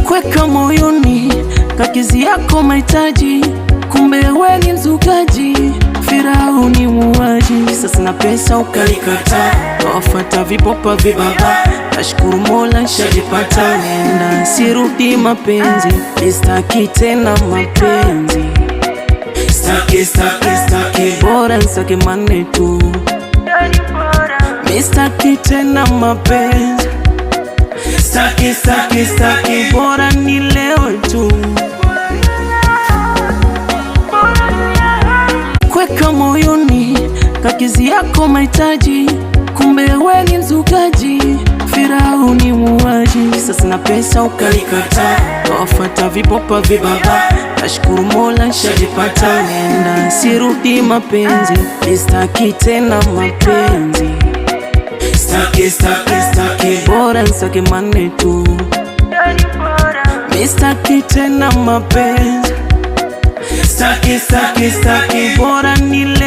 Kweka moyoni kakizi yako mahitaji, kumbe wewe ni mzukaji, Firauni muuaji. Sasa na pesa ukanikata, wafuata vipopa vibaba, nashukuru Mola nishajipata. Nenda sirudi mapenzi, sitaki tena mapenzi, staki bora nsake mane tu, sitaki tena mapenzi, staki bora nilewe tu. Kweka moyoni kakizi yako mahitaji, kumbe wewe ni mzukaji, Firauni muuaji. Sasa na pesa ukanikata, wafuata vipopa vibaba, nashukuru Mola nishajipata. Nenda sirudi mapenzi, sitaki tena mapenzi, staki bora nsake mane tu, sitaki tena mapenzi, staki bora nile